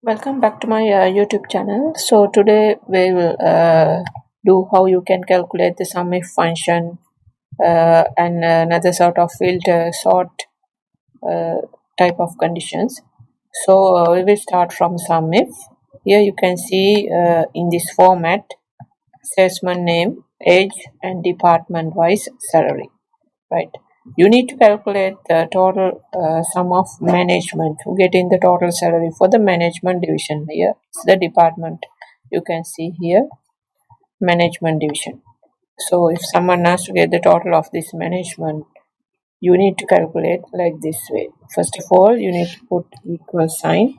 Welcome back to my YouTube channel. So today we will do how you can calculate the Sumif function and another sort of filter sort uh, type of conditions. So we will start from Sumif. Here you can see in this format salesman name, age and department wise salary, right? You need to calculate the total sum of management to get in the total salary for the management division. Here it's the department, you can see here management division. So if someone has to get the total of this management, you need to calculate like this way. First of all, you need to put equal sign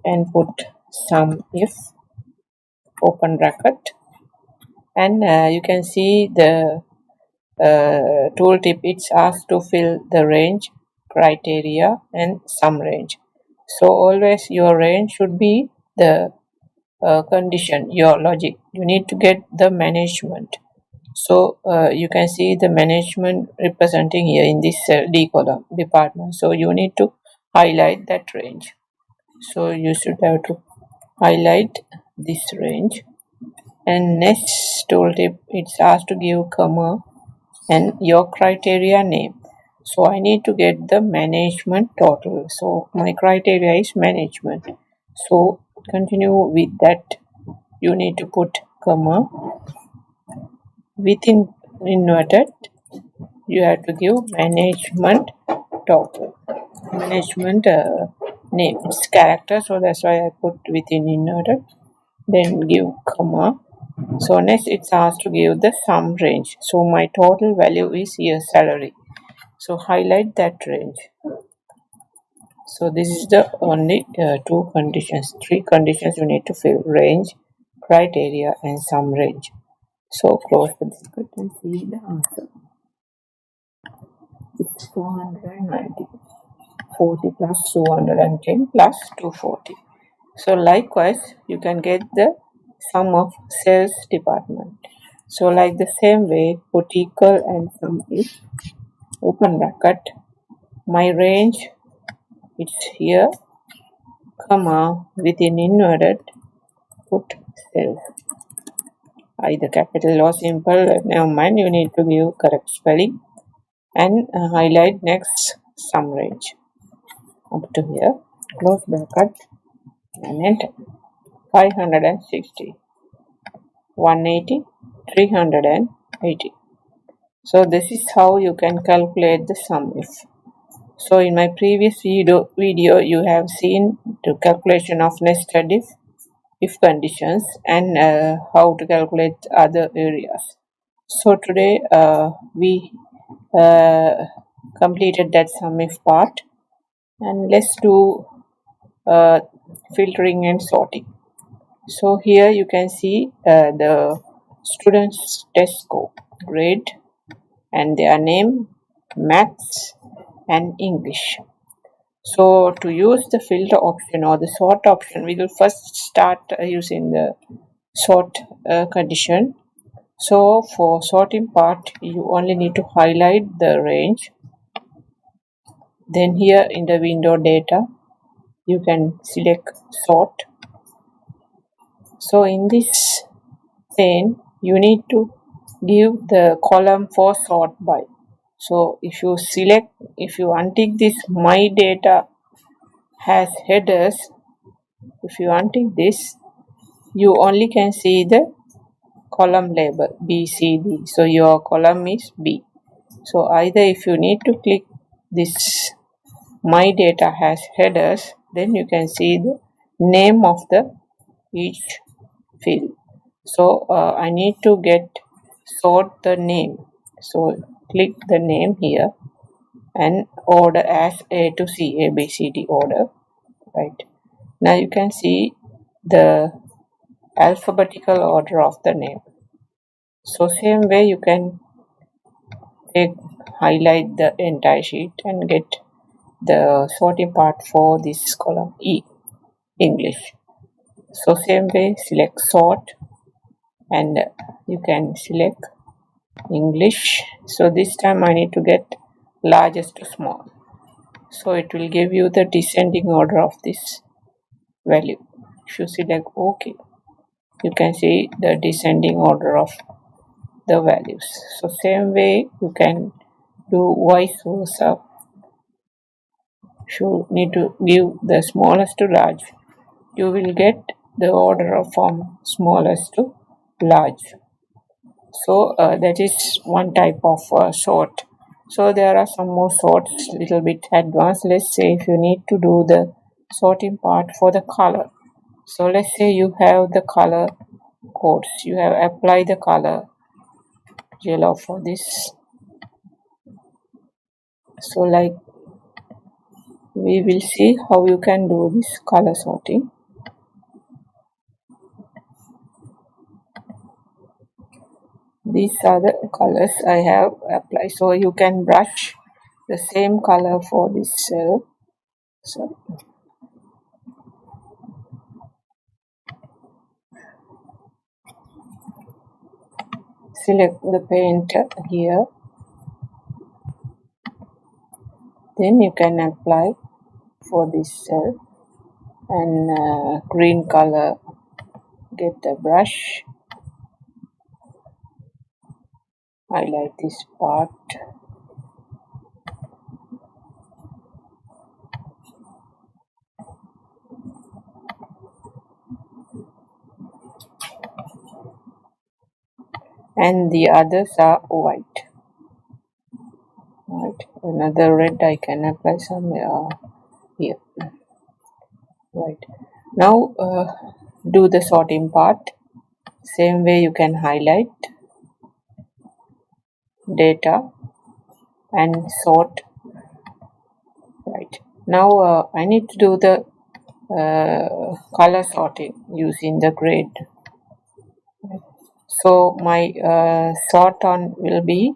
and put sum if open bracket, and you can see the tooltip. It's asked to fill the range, criteria and sum range. So always your range should be the condition, your logic. You need to get the management. So you can see the management representing here in this D column, department. So you need to highlight that range. So you should have to highlight this range. And next tooltip, it's asked to give comma and your criteria name. So I need to get the management total. So my criteria is management. So continue with that. You need to put comma within inverted. You have to give management total. Management name. It's character, so that's why I put within inverted. Then give comma. So next it's asked to give the sum range. So my total value is here salary. So highlight that range. So this is the only three conditions you need to fill: range, criteria and sum range. So close the bracket and see the answer. It's 490. 40 plus 210 plus 240. So likewise, you can get the sum of sales department. So like the same way, put equal and sum is open bracket. My range, it's here, comma, within inverted, put sales. Either capital or simple, never mind, you need to give correct spelling. And highlight next sum range. Up to here, close bracket and enter. 560, 180, 380. So this is how you can calculate the sum if. So in my previous video you have seen the calculation of nested if conditions and how to calculate other areas. So today we completed that sum if part, and let's do filtering and sorting. So here you can see the students test score, grade and their name, maths and English. So to use the filter option or the sort option, we will first start using the sort condition. So for sorting part, you only need to highlight the range. Then here in the window data, you can select sort. So in this pane, you need to give the column for sort by. So if you untick this my data has headers, if you untick this, you only can see the column label B, C, D. So your column is B. So either if you need to click this my data has headers, then you can see the name of the each field. So I need to sort the name. So click the name here and order as A to C, A, B, C, D order. Right. Now you can see the alphabetical order of the name. So same way you can highlight the entire sheet and get the sorting part for this column E, English. So same way select sort and you can select English. So this time I need to get largest to small. So it will give you the descending order of this value. If you select OK, you can see the descending order of the values. So same way you can do vice versa. If you need to give the smallest to large, you will get the order from smallest to large. So that is one type of sort. So there are some more sorts, little bit advanced. Let's say if you need to do the sorting part for the color. So let's say you have the color codes. You have applied the color yellow for this. So like we will see how you can do this color sorting. These are the colors I have applied. So you can brush the same color for this cell. So select the paint here. Then you can apply for this cell and green color. Get the brush. Highlight this part. And the others are white. Right. Another red I can apply some here. Right. Now do the sorting part. Same way you can highlight data and sort. Right. Now I need to do the color sorting using the grade. So my sort on will be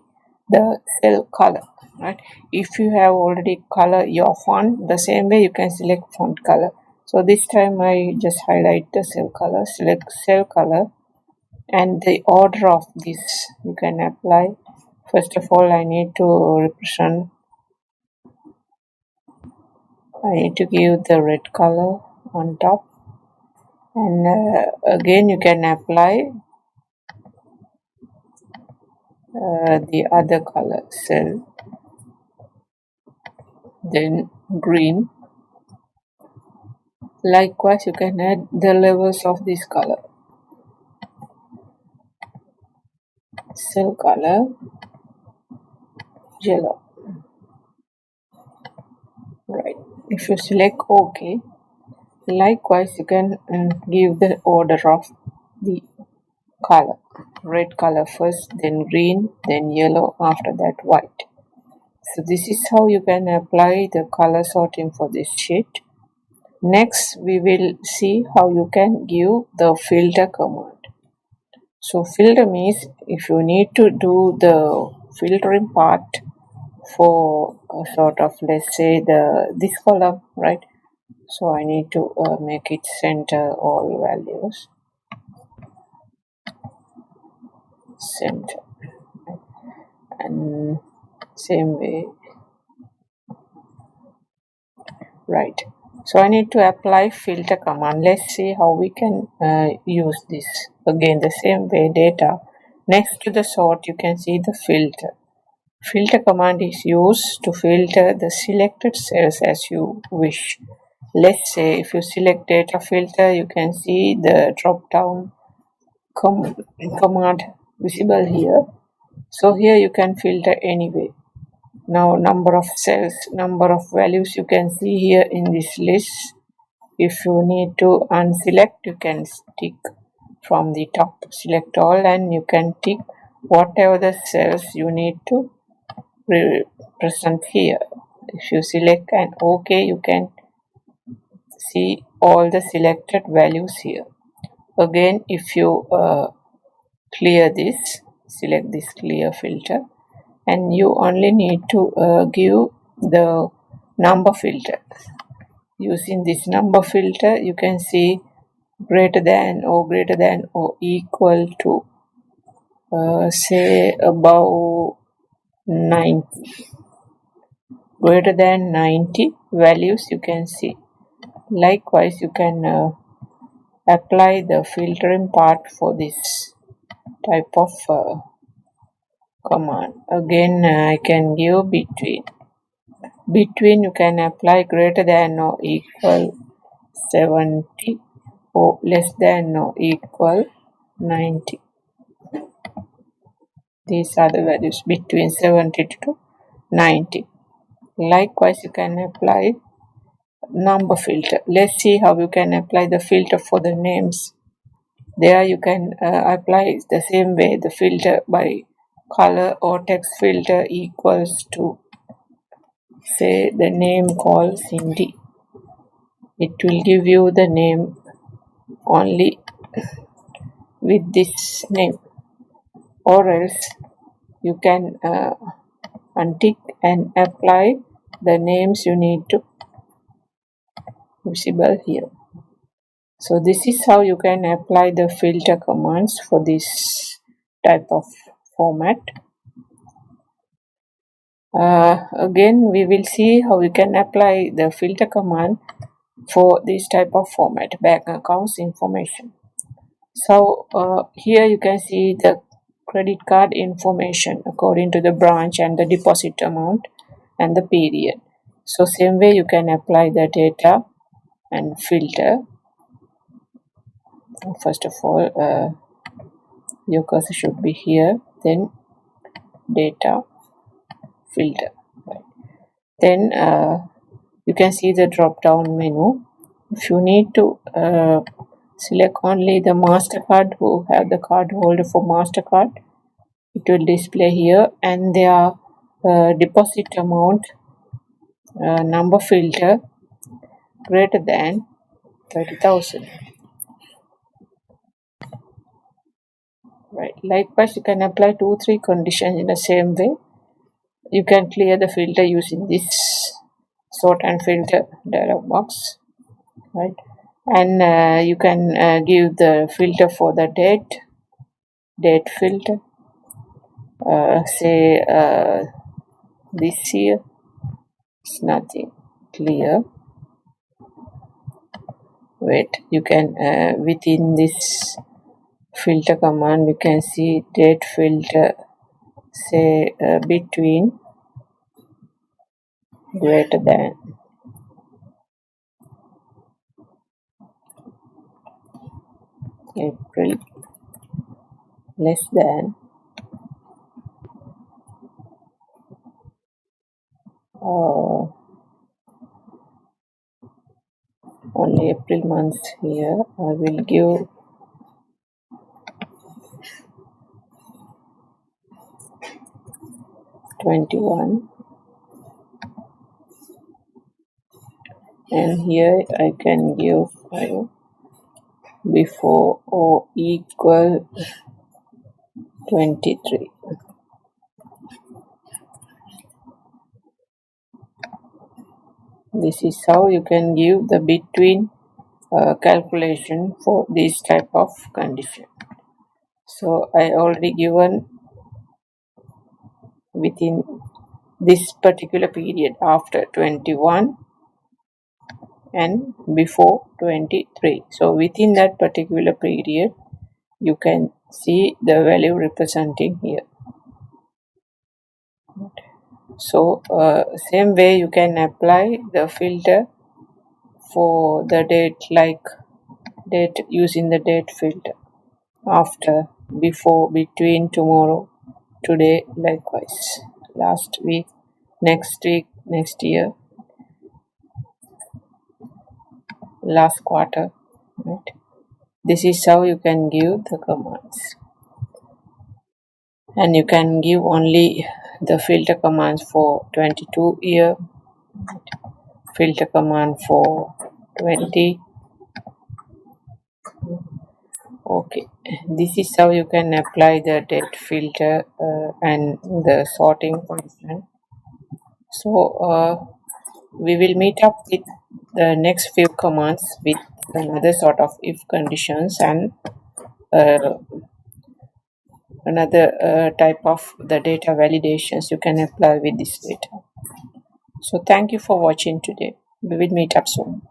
the cell color. Right. If you have already color your font, the same way you can select font color. So this time I just highlight the cell color, select cell color, and the order of this you can apply. First of all, I need to give the red color on top, and again you can apply the other color cell, then green. Likewise, you can add the levels of this color. Cell color, yellow. Right. If you select OK, likewise you can give the order of the color. Red color first, then green, then yellow, after that white. So this is how you can apply the color sorting for this sheet. Next, we will see how you can give the filter command. So filter means if you need to do the filtering part for sort of, let's say this column, right? So I need to make it center all values. Center. And same way. Right. So I need to apply filter command. Let's see how we can use this. Again, the same way, data. Next to the sort, you can see the filter. Filter command is used to filter the selected cells as you wish. Let's say if you select data filter, you can see the drop down command visible here. So here you can filter anyway. Now number of cells, number of values you can see here in this list. If you need to unselect, you can tick from the top, select all, and you can tick whatever the cells you need to present here. If you select and OK, you can see all the selected values here. Again, if you clear this, select this clear filter, and you only need to give the number filter. Using this number filter, you can see greater than or equal to say above 90. Greater than 90 values you can see. Likewise, you can apply the filtering part for this type of command. Again, I can give between. Between you can apply greater than or equal 70 or less than or equal 90. These are the values between 70 to 90. Likewise, you can apply number filter. Let's see how you can apply the filter for the names. There you can apply the same way the filter by color or text filter equals to, say, the name called Cindy. It will give you the name only with this name, or else you can untick and apply the names you need to visible here. So this is how you can apply the filter commands for this type of format. Again, we will see how we can apply the filter command for this type of format, bank accounts information. So here you can see the credit card information according to the branch and the deposit amount and the period. So same way you can apply the data and filter. First of all, your cursor should be here, then data, filter. Right. Then you can see the drop down menu. If you need to select only the MasterCard, who have the card holder for MasterCard, it will display here, and their deposit amount number filter greater than 30,000. Right. Likewise, you can apply 2-3 conditions in the same way. You can clear the filter using this sort and filter dialog box. Right. And you can give the filter for the date filter. Say this year is nothing, clear. Wait, you can within this filter command you can see date filter, say between greater than. April less than only April month. Here I will give 21, and here I can give 5 before or equal 23. This is how you can give the between calculation for this type of condition. So I already given within this particular period after 21 and before 23. So within that particular period you can see the value representing here. So same way you can apply the filter for the date, like date using the date filter, after, before, between, tomorrow, today, likewise, last week, next year, last quarter. Right. This is how you can give the commands, and you can give only the filter commands for 22 year, filter command for 20. Okay, this is how you can apply the date filter and the sorting function. So we will meet up with the next few commands with another sort of if conditions and another type of the data validations you can apply with this data. So thank you for watching today. We will meet up soon.